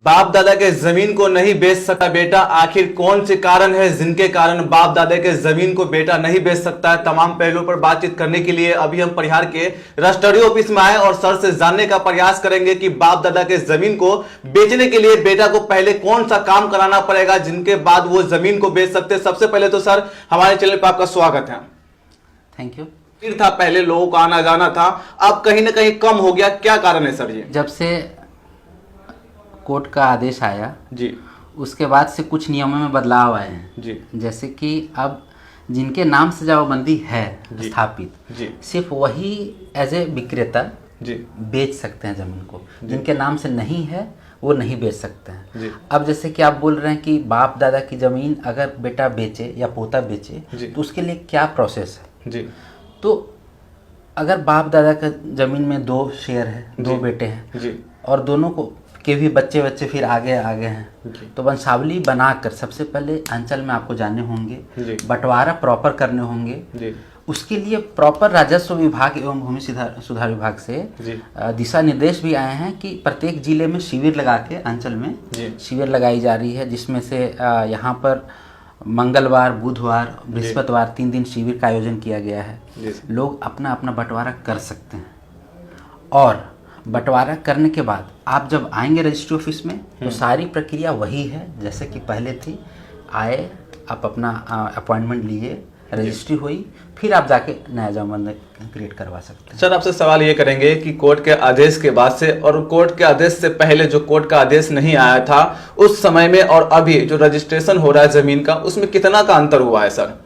बाप दादा के जमीन को नहीं बेच सकता बेटा, आखिर कौन से कारण है जिनके कारण बाप दादा के जमीन को बेटा नहीं बेच सकता है। तमाम पहलुओं पर बातचीत करने के लिए अभी हम परिहार के रजिस्ट्री ऑफिस में आए और सर से जानने का प्रयास करेंगे कि बाप दादा के जमीन को बेचने के लिए बेटा को पहले कौन सा काम कराना पड़ेगा जिनके बाद वो जमीन को बेच सकते। सबसे पहले तो सर हमारे चैनल पर आपका स्वागत है। Thank you. फिर था पहले लोगों का आना जाना था, अब कहीं ना कहीं कम हो गया, क्या कारण है सर? ये जब से कोर्ट का आदेश आया जी, उसके बाद से कुछ नियमों में बदलाव आए हैं जी, जैसे कि अब जिनके नाम से जमाबंदी है जी, स्थापित, जी, सिर्फ वही एज ए विक्रेता जी, बेच सकते हैं ज़मीन को। जिनके नाम से नहीं है वो नहीं बेच सकते हैं। जी, अब जैसे कि आप बोल रहे हैं कि बाप दादा की ज़मीन अगर बेटा बेचे या पोता बेचे जी, तो उसके लिए क्या प्रोसेस है। जी, तो अगर बाप दादा का ज़मीन में 2 शेयर है, 2 जी, बेटे हैं जी, और दोनों को के भी बच्चे बच्चे फिर आगे आगे हैं, जी, तो वंशावली बनाकर सबसे पहले अंचल में आपको जाने होंगे, जी, बंटवारा प्रॉपर करने होंगे। जी, उसके लिए प्रॉपर राजस्व विभाग एवं भूमि सुधार विभाग से जी, दिशा निर्देश भी आए हैं कि प्रत्येक जिले में शिविर लगा के अंचल में जी, शिविर लगाई जा रही है, जिसमें से यहाँ पर मंगलवार, बुधवार, बृहस्पतिवार 3 दिन शिविर का आयोजन किया गया है। जी, लोग अपना अपना बंटवारा कर सकते हैं और बंटवारा करने के बाद आप जब आएंगे रजिस्ट्री ऑफिस में तो सारी प्रक्रिया वही है जैसे कि पहले थी। आए, आप अपना अपॉइंटमेंट लिए, रजिस्ट्री हुई, फिर आप जाके नया जमाबंदी क्रिएट करवा सकते हैं। सर आपसे सवाल ये करेंगे कि कोर्ट के आदेश के बाद से और कोर्ट के आदेश से पहले जो कोर्ट का आदेश नहीं आया था उस समय में और अभी जो रजिस्ट्रेशन हो रहा है जमीन का, उसमें कितना का अंतर हुआ है सर?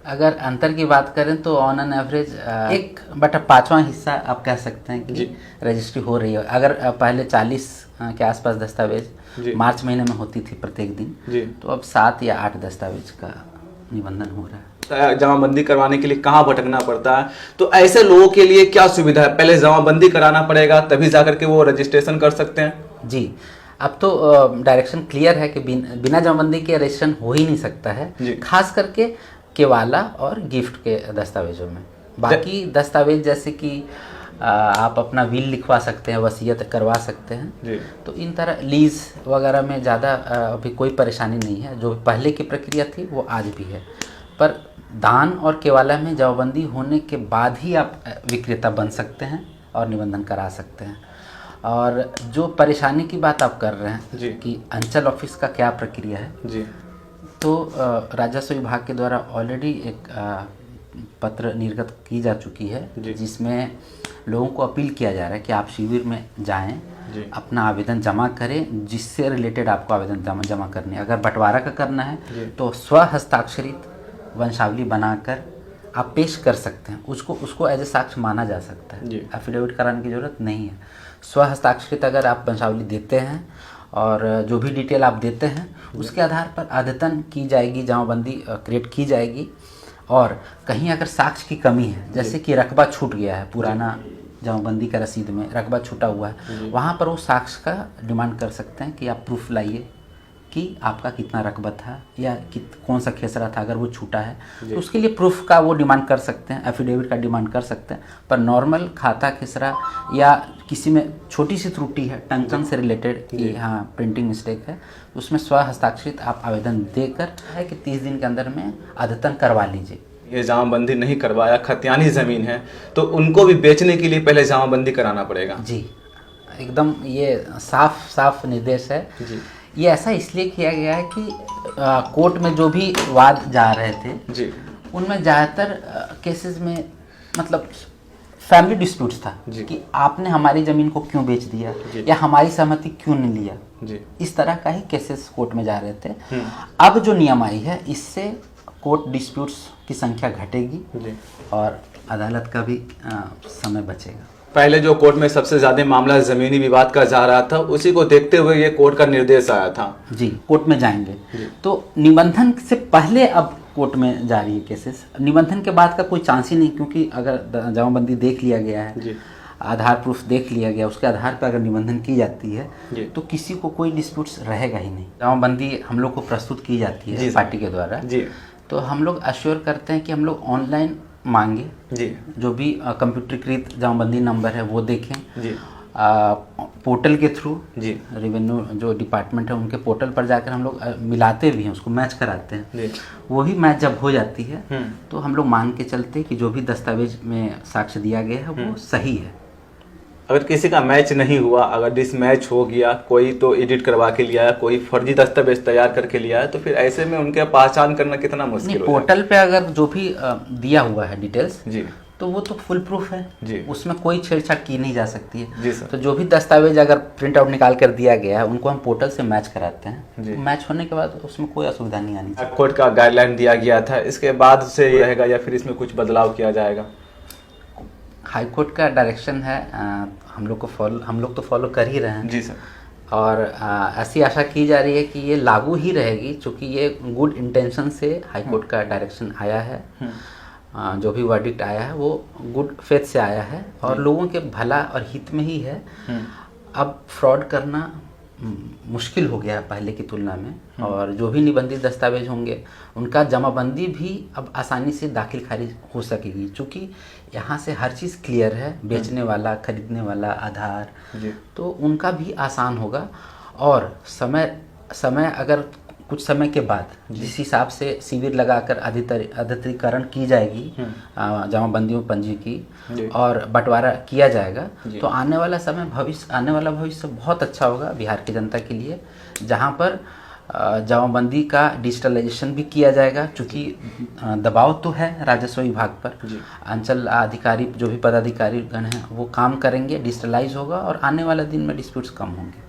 अगर अंतर की बात करें तो ऑन एन एवरेज 1/5वां हिस्सा आप कह सकते हैं कि रजिस्ट्री हो रही है। अगर पहले 40 के आसपास जी। दस्तावेज मार्च महीने में होती थी प्रत्येक दिन, जी, तो अब 7 या 8 दस्तावेज का निबंधन हो रहा है। जमाबंदी करवाने के लिए कहाँ भटकना पड़ता है, तो ऐसे लोगों के लिए क्या सुविधा है? पहले जमाबंदी कराना पड़ेगा तभी जाकर के वो रजिस्ट्रेशन कर सकते हैं? जी, अब तो डायरेक्शन क्लियर है कि बिना जमाबंदी के रजिस्ट्रेशन हो ही नहीं सकता है, जी। खास करके केवाला और गिफ्ट के दस्तावेजों में। बाकी दस्तावेज जैसे कि आप अपना विल लिखवा सकते हैं, वसीयत करवा सकते हैं, जी, तो इन तरह लीज वगैरह में ज़्यादा अभी कोई परेशानी नहीं है। जो पहले की प्रक्रिया थी वो आज भी है, पर दान और केवाला में जमाबंदी होने के बाद ही आप विक्रेता बन सकते हैं और निबंधन करा सकते हैं। और जो परेशानी की बात आप कर रहे हैं जी, कि अंचल ऑफिस का क्या प्रक्रिया है, जी, तो राजस्व विभाग के द्वारा ऑलरेडी एक पत्र निर्गत की जा चुकी है जी, जिसमें लोगों को अपील किया जा रहा है कि आप शिविर में जाएं, जी, अपना आवेदन जमा करें जिससे रिलेटेड आपको आवेदन जमा करने। अगर बंटवारा का करना है जी, तो स्व हस्ताक्षरित वंशावली बनाकर आप पेश कर सकते हैं। उसको एज ए साक्ष्य माना जा सकता है, जी, एफिडेविट कराने की ज़रूरत नहीं है। स्व हस्ताक्षरित अगर आप वंशावली देते हैं और जो भी डिटेल आप देते हैं उसके आधार पर अद्यतन की जाएगी, जमाबंदी क्रिएट की जाएगी। और कहीं अगर साक्ष्य की कमी है, जैसे कि रकबा छूट गया है, पुराना जमाबंदी का रसीद में रकबा छूटा हुआ है, वहाँ पर वो साक्ष्य का डिमांड कर सकते हैं कि आप प्रूफ लाइए कि आपका कितना रकबा था या कौन सा खेसरा था। अगर वो छूटा है तो उसके लिए प्रूफ का वो डिमांड कर सकते हैं, एफिडेविट का डिमांड कर सकते हैं। पर नॉर्मल खाता खेसरा या किसी में छोटी सी त्रुटि है टंकन से रिलेटेड कि हाँ प्रिंटिंग मिस्टेक है, उसमें स्व हस्ताक्षरित आप आवेदन देकर है कि 30 दिन के अंदर में अद्यतन करवा लीजिए। ये जमाबंदी नहीं करवाया, खतियानी जमीन है, तो उनको भी बेचने के लिए पहले जमाबंदी कराना पड़ेगा? जी, एकदम ये साफ साफ निर्देश है। जी, ये ऐसा इसलिए किया गया है कि कोर्ट में जो भी वाद जा रहे थे जी, उनमें ज़्यादातर केसेस में मतलब फैमिली डिस्प्यूट्स था जी, कि आपने हमारी ज़मीन को क्यों बेच दिया जी, या हमारी सहमति क्यों नहीं लिया। जी, इस तरह का ही केसेस कोर्ट में जा रहे थे। हम्म, अब जो नियम आई है इससे कोर्ट डिस्प्यूट्स की संख्या घटेगी जी। और अदालत का भी समय बचेगा। पहले जो कोर्ट में सबसे ज्यादा मामला जमीनी विवाद का जा रहा था, उसी को देखते हुए ये कोर्ट का निर्देश आया था। जी, कोर्ट में जाएंगे जी, तो निबंधन से पहले अब कोर्ट में जा रही है केसेस। निबंधन के बाद का कोई चांस ही नहीं, क्योंकि अगर जमाबंदी देख लिया गया है, जी, आधार प्रूफ देख लिया गया, उसके आधार पर अगर निबंधन की जाती है जी, तो किसी को कोई डिस्प्यूट्स रहेगा ही नहीं। जमाबंदी हम लोग को प्रस्तुत की जाती जी है सर। पार्टी के द्वारा, जी, तो हम लोग अश्योर करते हैं कि हम लोग ऑनलाइन मांगे, जी, जो भी कंप्यूटरीकृत जमाबंदी नंबर है वो देखें, जी, पोर्टल के थ्रू जी रेवेन्यू जो डिपार्टमेंट है उनके पोर्टल पर जाकर हम लोग मिलाते भी हैं, उसको मैच कराते हैं। जी वही मैच जब हो जाती है तो हम लोग मान के चलते हैं कि जो भी दस्तावेज में साक्ष्य दिया गया है वो सही है। अगर किसी का मैच नहीं हुआ, अगर डिसमैच हो गया, कोई तो एडिट करवा के लिया है, कोई फर्जी दस्तावेज तैयार करके लिया है, तो फिर ऐसे में उनके पहचान करना कितना मुश्किल नहीं, हो जाएगा? पोर्टल पे अगर जो भी दिया हुआ है डिटेल्स जी तो वो तो फुल प्रूफ है जी उसमें कोई छेड़छाड़ की नहीं जा सकती है। जी सर। तो जो भी दस्तावेज अगर प्रिंट आउट निकाल कर दिया गया है उनको हम पोर्टल से मैच कराते हैं। जी। तो मैच होने के बाद उसमें कोई असुविधा नहीं आनी चाहिए। कोर्ट का गाइडलाइन दिया गया था, इसके बाद से ये रहेगा या फिर इसमें कुछ बदलाव किया जाएगा? हाई कोर्ट का डायरेक्शन है, हम लोग तो फॉलो कर ही रहे हैं। जी सर। और ऐसी आशा की जा रही है कि ये लागू ही रहेगी, क्योंकि ये गुड इंटेंशन से हाई कोर्ट का डायरेक्शन आया है। जो भी वर्डिक्ट आया है वो गुड फेथ से आया है और लोगों के भला और हित में ही है। अब फ्रॉड करना मुश्किल हो गया है पहले की तुलना में, और जो भी निबंधित दस्तावेज होंगे उनका जमाबंदी भी अब आसानी से दाखिल खारिज हो सकेगी, क्योंकि यहाँ से हर चीज़ क्लियर है, बेचने वाला, खरीदने वाला, आधार, तो उनका भी आसान होगा। और समय अगर कुछ समय के बाद जिस हिसाब से शिविर लगाकर अद्यतनीकरण की जाएगी जमाबंदियों पंजी की और बंटवारा किया जाएगा, तो आने वाला भविष्य बहुत अच्छा होगा बिहार की जनता के लिए, जहां पर जमाबंदी का डिजिटलाइजेशन भी किया जाएगा, क्योंकि दबाव तो है राजस्व विभाग पर। अंचल अधिकारी जो भी पदाधिकारी गण हैं वो काम करेंगे, डिजिटलाइज होगा और आने वाले दिन में डिस्प्यूट्स कम होंगे।